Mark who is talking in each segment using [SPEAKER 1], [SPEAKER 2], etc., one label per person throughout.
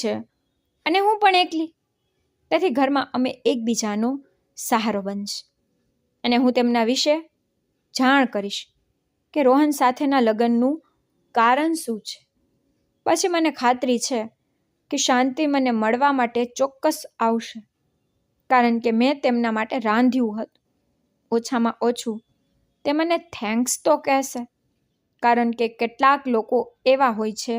[SPEAKER 1] છે અને હું પણ એકલી. તેથી ઘરમાં અમે એકબીજાનો સહારો બનશે અને હું તેમના વિશે જાણ કરીશ કે રોહન સાથેના લગ્નનું કારણ શું છે. પછી મને ખાતરી છે કે શાંતિ મને મળવા માટે ચોક્કસ આવશે, કારણ કે મેં તેમના માટે રાંધ્યું હતું. ઓછામાં ઓછું તે મને થેન્ક્સ તો કહેશે, કારણ કે કેટલાક લોકો એવા હોય છે,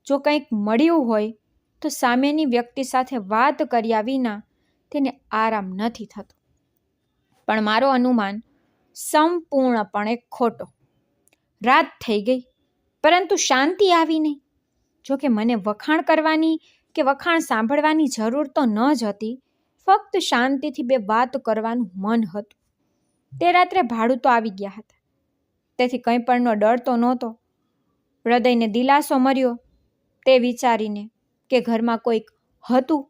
[SPEAKER 1] જો કંઈક મળ્યું હોય તો સામેની વ્યક્તિ સાથે વાત કર્યા વિના તેને આરામ નથી થતો. પણ મારો અનુમાન સંપૂર્ણપણે ખોટો. રાત થઈ ગઈ, પરંતુ શાંતિ આવી નહીં. જોકે મને વખાણ કરવાની કે વખાણ સાંભળવાની જરૂર તો ન જ હતી, ફક્ત શાંતિથી બે વાત કરવાનું મન હતું. તે રાત્રે ભાડું તો આવી ગયા હતા, તેથી કંઈ પણનો ડર તો નહોતો. હૃદયને દિલાસો મળ્યો તે વિચારીને કે ઘરમાં કોઈક હતું.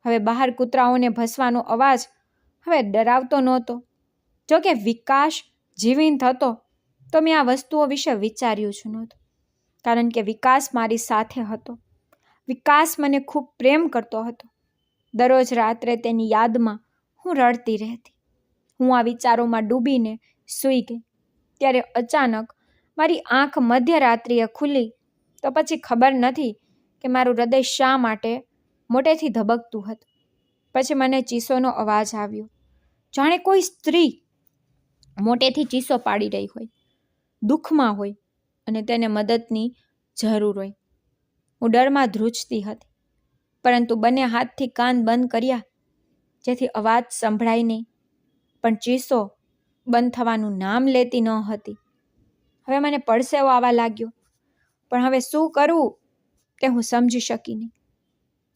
[SPEAKER 1] હવે બહાર કૂતરાઓને ભસવાનો અવાજ હવે ડરાવતો નહોતો. જોકે વિકાસ જીવંત હતો તો મેં આ વસ્તુઓ વિશે વિચાર્યું જ નહોતું, કારણ કે વિકાસ મારી સાથે હતો. વિકાસ મને ખૂબ પ્રેમ કરતો હતો. દરરોજ રાત્રે તેની યાદમાં હું રડતી રહેતી. હું આ વિચારોમાં ડૂબીને સૂઈ ગઈ. ત્યારે અચાનક મારી આંખ મધ્યરાત્રિએ ખુલી તો પછી ખબર નથી કે મારું હૃદય શા માટે મોટેથી ધબકતું હતું. પછી મને ચીસોનો અવાજ આવ્યો, જાણે કોઈ સ્ત્રી મોટેથી ચીસો પાડી રહી હોય, દુઃખમાં હોય અને તેને મદદની જરૂર હોય. હું ડરમાં ધ્રુજતી હતી, પરંતુ બંને હાથથી કાન બંધ કર્યા જેથી અવાજ સંભળાય નહીં. પણ ચીસો બંધ થવાનું નામ લેતી ન હતી. હવે મને પડસેવો આવવા લાગ્યો, પણ હવે શું કરવું તે હું સમજી શકી નહીં.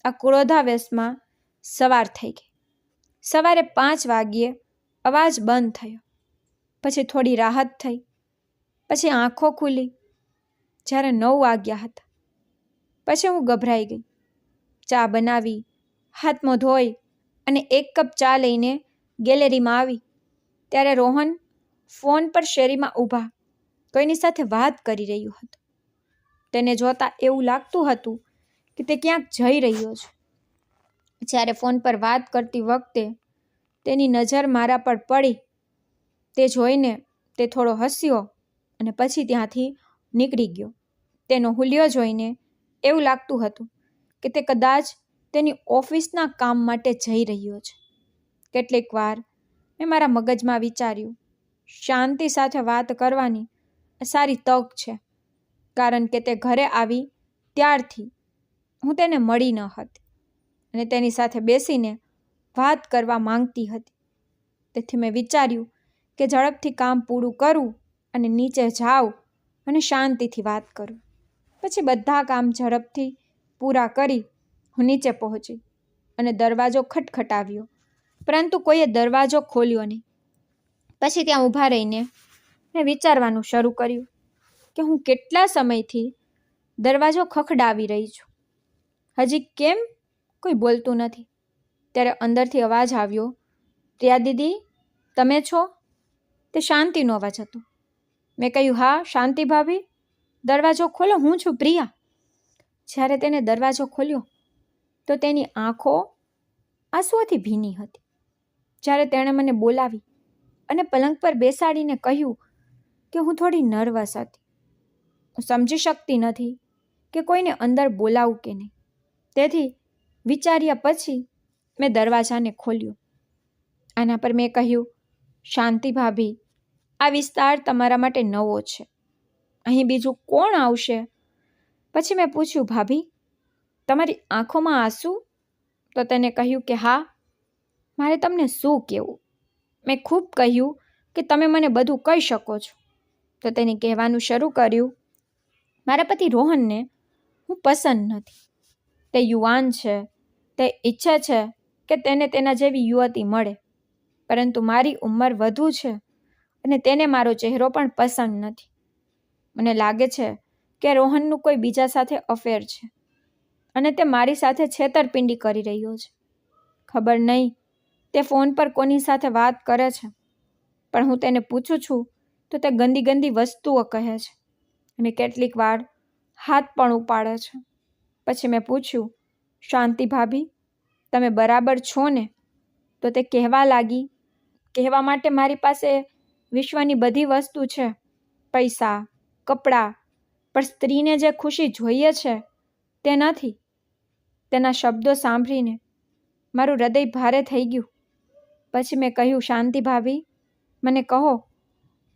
[SPEAKER 1] આ ક્રોધાવેશમાં સવાર થઈ ગઈ. સવારે 5 વાગ્યે અવાજ બંધ થયો. પછી થોડી રાહત થઈ. પછી આંખો ખુલી જ્યારે 9 વાગ્યા હતા. પછી હું ગભરાઈ ગઈ. ચા બનાવી, હાથ મોં ધોઈ અને 1 કપ ચા લઈને ગેલેરીમાં આવી ત્યારે રોહન ફોન પર શેરીમાં ઊભા કોઈની સાથે વાત કરી રહ્યું હતું. તેને જોતા એવું લાગતું હતું કે તે ક્યાંક જઈ રહ્યો છે. જ્યારે ફોન પર વાત કરતી વખતે તેની નજર મારા પર પડી તે જોઈને તે થોડો હસ્યો અને પછી ત્યાંથી નીકળી ગયો. તેનો હુલિયો જોઈને એવું લાગતું હતું કે તે કદાચ તેની ઓફિસના કામ માટે જઈ રહ્યો છે. કેટલીક વાર મેં મારા મગજમાં વિચાર્યું, શાંતિ સાથે વાત કરવાની સારી તક છે, કારણ કે તે ઘરે આવી ત્યારથી હું તેને મળી ન હતી અને તેની સાથે બેસીને વાત કરવા માંગતી હતી. તેથી મેં વિચાર્યું કે ઝડપથી કામ પૂરું કરું અને નીચે જાઉં અને શાંતિથી વાત કરું. પછી બધા કામ ઝડપથી પૂરા કરી હું નીચે પહોંચી અને દરવાજો ખટખટાવ્યો, પરંતુ કોઈએ દરવાજો ખોલ્યો નહીં. પછી ત્યાં ઊભા રહીને મેં વિચારવાનું શરૂ કર્યું કે હું કેટલા સમયથી દરવાજો ખખડાવી રહી છું. હજી કેમ કોઈ બોલતું નથી? ત્યારે અંદરથી અવાજ આવ્યો, પ્રિયા દીદી, તમે છો? તે શાંતિનો અવાજ હતો. મેં કહ્યું, હા શાંતિ ભાભી, દરવાજો ખોલો, હું છું પ્રિયા. જ્યારે તેને દરવાજો ખોલ્યો તો તેની આંખો આંસુઓથી ભીની હતી. જ્યારે તેણે મને બોલાવી અને પલંગ પર બેસાડીને કહ્યું કે હું થોડી નર્વસ હતી. હું સમજી શકતી નથી કે કોઈને અંદર બોલાવું કે નહીં. તેથી વિચાર્યા પછી મેં દરવાજાને ખોલ્યો. આના પર મેં કહ્યું, શાંતિ ભાભી, આ વિસ્તાર તમારા માટે નવો છે. અહીં બીજું કોણ આવશે? પછી મેં પૂછ્યું, ભાભી, તમારી આંખોમાં આંસુ? તો તેને કહ્યું કે હા, મારે તમને શું કહેવું? મેં ખૂબ કહ્યું કે તમે મને બધું કહી શકો છો. તો તેને કહેવાનું શરૂ કર્યું, મારા પતિ રોહનને હું પસંદ નથી. તે યુવાન છે, તે ઈચ્છે છે કે તેને તેના જેવી યુવતી મળે, પરંતુ મારી ઉંમર વધુ છે અને તેને મારો ચહેરો પણ પસંદ નથી. મને લાગે છે કે રોહનનું કોઈ બીજા સાથે અફેર છે અને તે મારી સાથે છેતરપિંડી કરી રહ્યો છે. ખબર નહીં તે ફોન પર કોની સાથે વાત કરે છે, પણ હું તેને પૂછું છું તો તે ગંદી ગંદી વસ્તુઓ કહે છે અને કેટલીક વાર હાથ પણ ઉપાડે છે. પછી મેં પૂછ્યું, શાંતિ ભાભી, તમે બરાબર છો ને? તો તે કહેવા માટે મારી પાસે વિશ્વની બધી વસ્તુ છે, પૈસા, કપડાં, પણ સ્ત્રીને જે ખુશી જોઈએ છે તે નથી. તેના શબ્દો સાંભળીને મારું હૃદય ભારે થઈ ગયું. પછી મેં કહ્યું, શાંતિ ભાભી, મને કહો,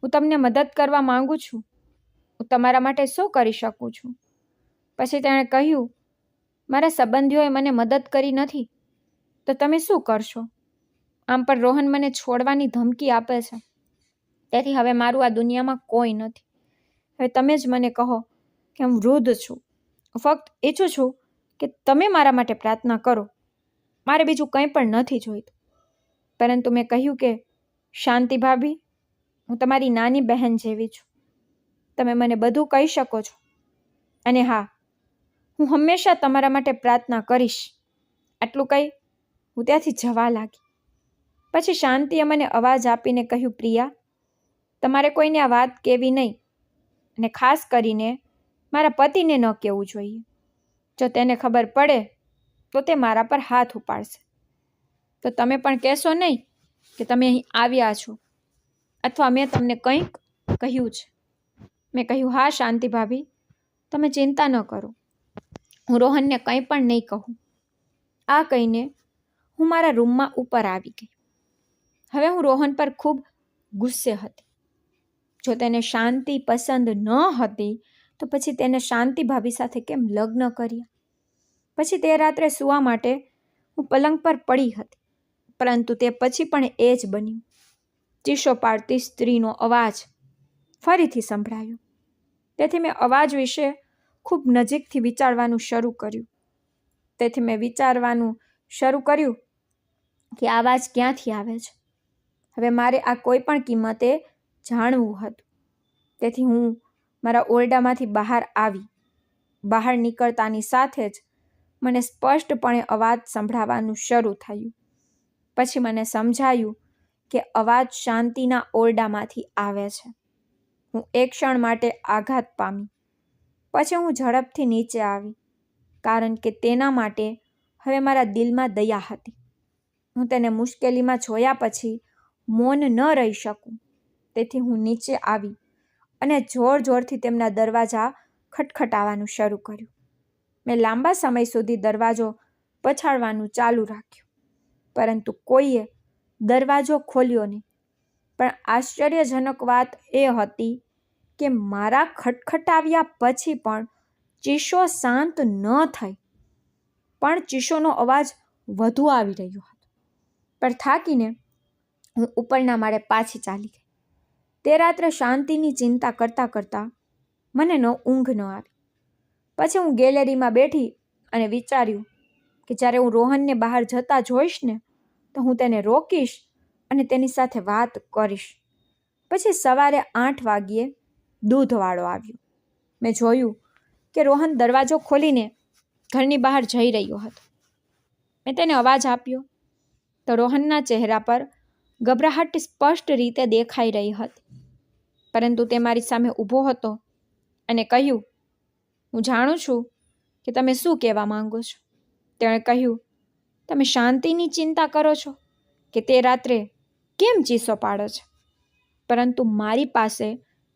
[SPEAKER 1] હું તમને મદદ કરવા માંગુ છું. હું તમારા માટે શું કરી શકું છું? પછી તેણે કહ્યું, મારા સંબંધીઓએ મને મદદ કરી નથી, તો તમે શું કરશો? આમ પણ રોહન મને છોડવાની ધમકી આપે છે. તેથી હવે મારું આ દુનિયામાં કોઈ નથી. હવે તમે જ મને કહો કે હું વૃદ્ધ છું. હું ફક્ત ઈચ્છું છું કે તમે મારા માટે પ્રાર્થના કરો. મારે બીજું કંઈ પણ નથી જોઈતું. પરંતુ મેં કહ્યું કે શાંતિ ભાભી, હું તમારી નાની બહેન જેવી છું. તમે મને બધું કહી શકો છો. અને હા, હું હંમેશા તમારા માટે પ્રાર્થના કરીશ. આટલું કહી હું ત્યાંથી જવા લાગી. પછી શાંતિએ મને અવાજ આપીને કહ્યું, પ્રિયા, તમારે કોઈને આ વાત કહેવી નહીં, અને ખાસ કરીને મારા પતિને ન કહેવું જોઈએ. જો તેને ખબર પડે તો તે મારા પર હાથ ઉપાડશે. તો તમે પણ કહેશો નહીં કે તમે અહીં આવ્યા છો, અથવા મેં તમને કંઈક કહ્યું છે. મેં કહ્યું, હા શાંતિ ભાભી, તમે ચિંતા ન કરો, હું રોહનને કંઈ પણ નહીં કહું. આ કહીને હું મારા રૂમમાં ઉપર આવી ગઈ. હવે હું રોહન પર ખૂબ ગુસ્સે હતી. જો તેને શાંતિ પસંદ ન હતી તો પછી તેને શાંતિ ભાભી સાથે કેમ લગ્ન કર્યા? પછી તે રાત્રે સૂવા માટે હું પલંગ પર પડી હતી, પરંતુ તે પછી પણ એ જ બન્યું. ચીસો પાડતી સ્ત્રીનો અવાજ ફરીથી સંભળાયો. તેથી મેં અવાજ વિશે ખૂબ નજીકથી વિચારવાનું શરૂ કર્યું કે આ અવાજ ક્યાંથી આવે છે. હવે મારે આ કોઈ પણ કિંમતે જાણવું હતું. તેથી હું મારા ઓરડામાંથી બહાર આવી. બહાર નીકળતાની સાથે જ મને સ્પષ્ટપણે અવાજ સંભળાવાનું શરૂ થયું. પછી મને સમજાયું કે અવાજ શાંતિના ઓરડામાંથી આવે છે. હું એક ક્ષણ માટે આઘાત પામી. પછી હું ઝડપથી નીચે આવી, કારણ કે તેના માટે હવે મારા દિલમાં દયા હતી. હું તેને મુશ્કેલીમાં જોયા પછી મૌન ન રહી શકું. તેથી હું નીચે આવી અને જોર જોરથી તેમના દરવાજા ખટખટાવવાનું શરૂ કર્યું. મેં લાંબા સમય સુધી દરવાજો પછાડવાનું ચાલુ રાખ્યું, પરંતુ કોઈએ દરવાજો ખોલ્યો નહીં. પણ આશ્ચર્યજનક વાત એ હતી કે મારા ખટખટાવ્યા પછી પણ ચીસો શાંત ન થઈ, પણ ચીસોનો અવાજ વધુ આવી રહ્યો હતો. પણ થાકીને હું ઉપરના માળે પાછી ચાલી ગઈ. તે રાત્રે શાંતિની ચિંતા કરતાં કરતાં મને ઊંઘ ન આવી. પછી હું ગેલેરીમાં બેઠી અને વિચાર્યું કે જ્યારે હું રોહનને બહાર જતા જોઈશ ને, તો હું તેને રોકીશ અને તેની સાથે વાત કરીશ. પછી સવારે 8 વાગ્યે દૂધવાળો આવ્યો. મેં જોયું કે રોહન દરવાજો ખોલીને ઘરની બહાર જઈ રહ્યો હતો. મેં તેને અવાજ આપ્યો તો રોહનના ચહેરા પર ગભરાહટ સ્પષ્ટ રીતે દેખાઈ રહી હતી. પરંતુ તે મારી સામે ઊભો હતો અને કહ્યું, હું જાણું છું કે તમે શું કહેવા માંગો છો. તેણે કહ્યું, તમે શાંતિની ચિંતા કરો છો કે તે રાત્રે કેમ ચીસો પાડે છે? પરંતુ મારી પાસે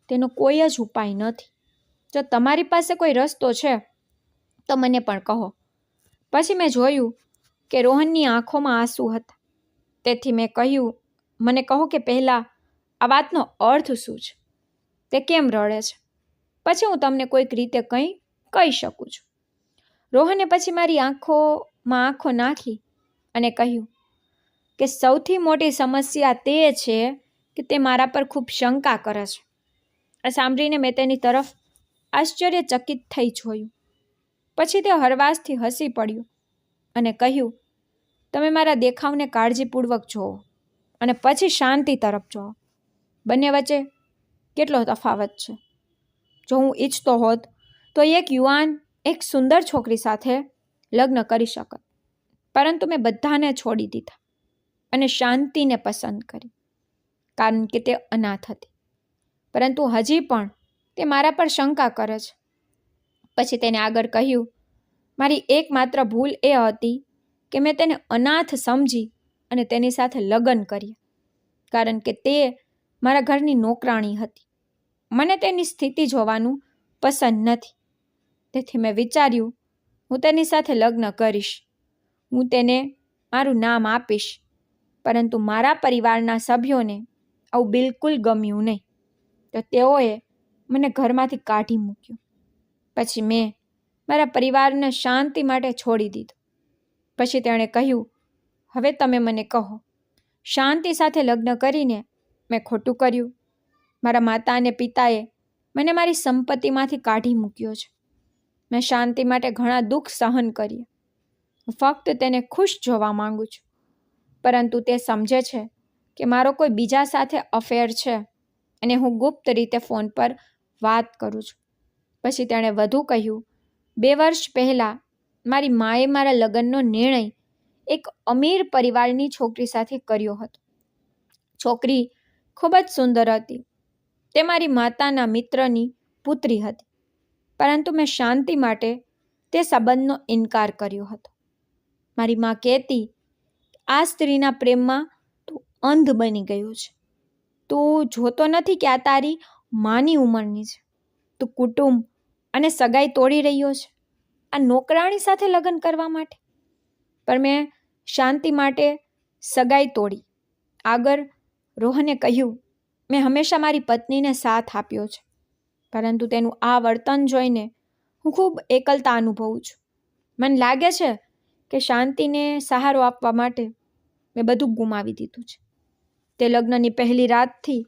[SPEAKER 1] તેનો કોઈ જ ઉપાય નથી. જો તમારી પાસે કોઈ રસ્તો છે તો મને પણ કહો. પછી મેં જોયું કે રોહનની આંખોમાં આંસુ હતા. તેથી મેં કહ્યું, મને કહો કે પહેલાં આ વાતનો અર્થ શું છે? તે કેમ રડે છે? પછી હું તમને કોઈક રીતે કંઈ કહી શકું છું. રોહને પછી મારી આંખોમાં આંખો નાખી અને કહ્યું કે સૌથી મોટી સમસ્યા તે છે કે તે મારા પર ખૂબ શંકા કરે છે. આ સાંભળીને મેં તેની તરફ આશ્ચર્યચકિત થઈ જોયું. પછી તે હળવાશથી હસી પડ્યો અને કહ્યું, તમે મારા દેખાવને કાળજીપૂર્વક જુઓ અને પછી શાંતિ તરફ જુઓ. બંને વચ્ચે કેટલો તફાવત છે. જો હું ઈચ્છતો હોત તો એક યુવાન એક સુંદર છોકરી સાથે લગ્ન કરી શકત, પરંતુ મેં બધાને છોડી દીધા અને શાંતિને પસંદ કરી, કારણ કે તે અનાથ હતી. પરંતુ હજી પણ તે મારા પર શંકા કરે છે. પછી તેને આગળ કહ્યું, મારી એકમાત્ર ભૂલ એ હતી કે મેં તેને અનાથ સમજી અને તેની સાથે લગ્ન કર્યા, કારણ કે તે મારા ઘરની નોકરાણી હતી. મને તેની સ્થિતિ જોવાનું પસંદ નથી. તેથી મેં વિચાર્યું, હું તેની સાથે લગ્ન કરીશ. હું તેને મારું નામ આપીશ. પરંતુ મારા પરિવારના સભ્યોને આવું બિલકુલ ગમ્યું નહીં. તો તેઓએ મને ઘરમાંથી કાઢી મૂક્યો. પછી મેં મારા પરિવારને શાંતિ માટે છોડી દીધો. પછી તેણે કહ્યું, હવે તમે મને કહો, શાંતિ સાથે લગ્ન કરીને મેં ખોટું કર્યું? મારા માતા અને પિતાએ મને મારી સંપત્તિમાંથી કાઢી મૂક્યો છે. મેં શાંતિ માટે ઘણા દુઃખ સહન કર્યા. હું ફક્ત તેને ખુશ જોવા માંગુ છું. પરંતુ તે સમજે છે કે મારો કોઈ બીજા સાથે અફેર છે અને હું ગુપ્ત રીતે ફોન પર વાત કરું છું. પછી તેણે વધુ કહ્યું, 2 વર્ષ પહેલાં મારી માએ મારા લગ્નનો નિર્ણય એક અમીર પરિવારની છોકરી સાથે કર્યો હતો. છોકરી ખૂબ જ સુંદર હતી. તે મારી માતાના મિત્રની પુત્રી હતી. પરંતુ મેં શાંતિ માટે તે સંબંધનો ઇનકાર કર્યો હતો. મારી મા કહેતી, આ સ્ત્રીના પ્રેમમાં તું અંધ બની ગયો છે. તું જોતો નથી કે આ તારી માની ઉંમરની છે. તું કુટુંબ અને સગાઈ તોડી રહ્યો છે આ નોકરાણી સાથે લગ્ન કરવા માટે. પણ મેં શાંતિ માટે સગાઈ તોડી. આગળ રોહને કહ્યું, મેં હંમેશા મારી પત્નીને સાથ આપ્યો છે, પરંતુ તેનું આ વર્તન જોઈને હું ખૂબ એકલતા અનુભવું છું. મને લાગે છે કે શાંતિને સહારો આપવા માટે મેં બધું ગુમાવી દીધું છે. તે લગ્નની પહેલી રાતથી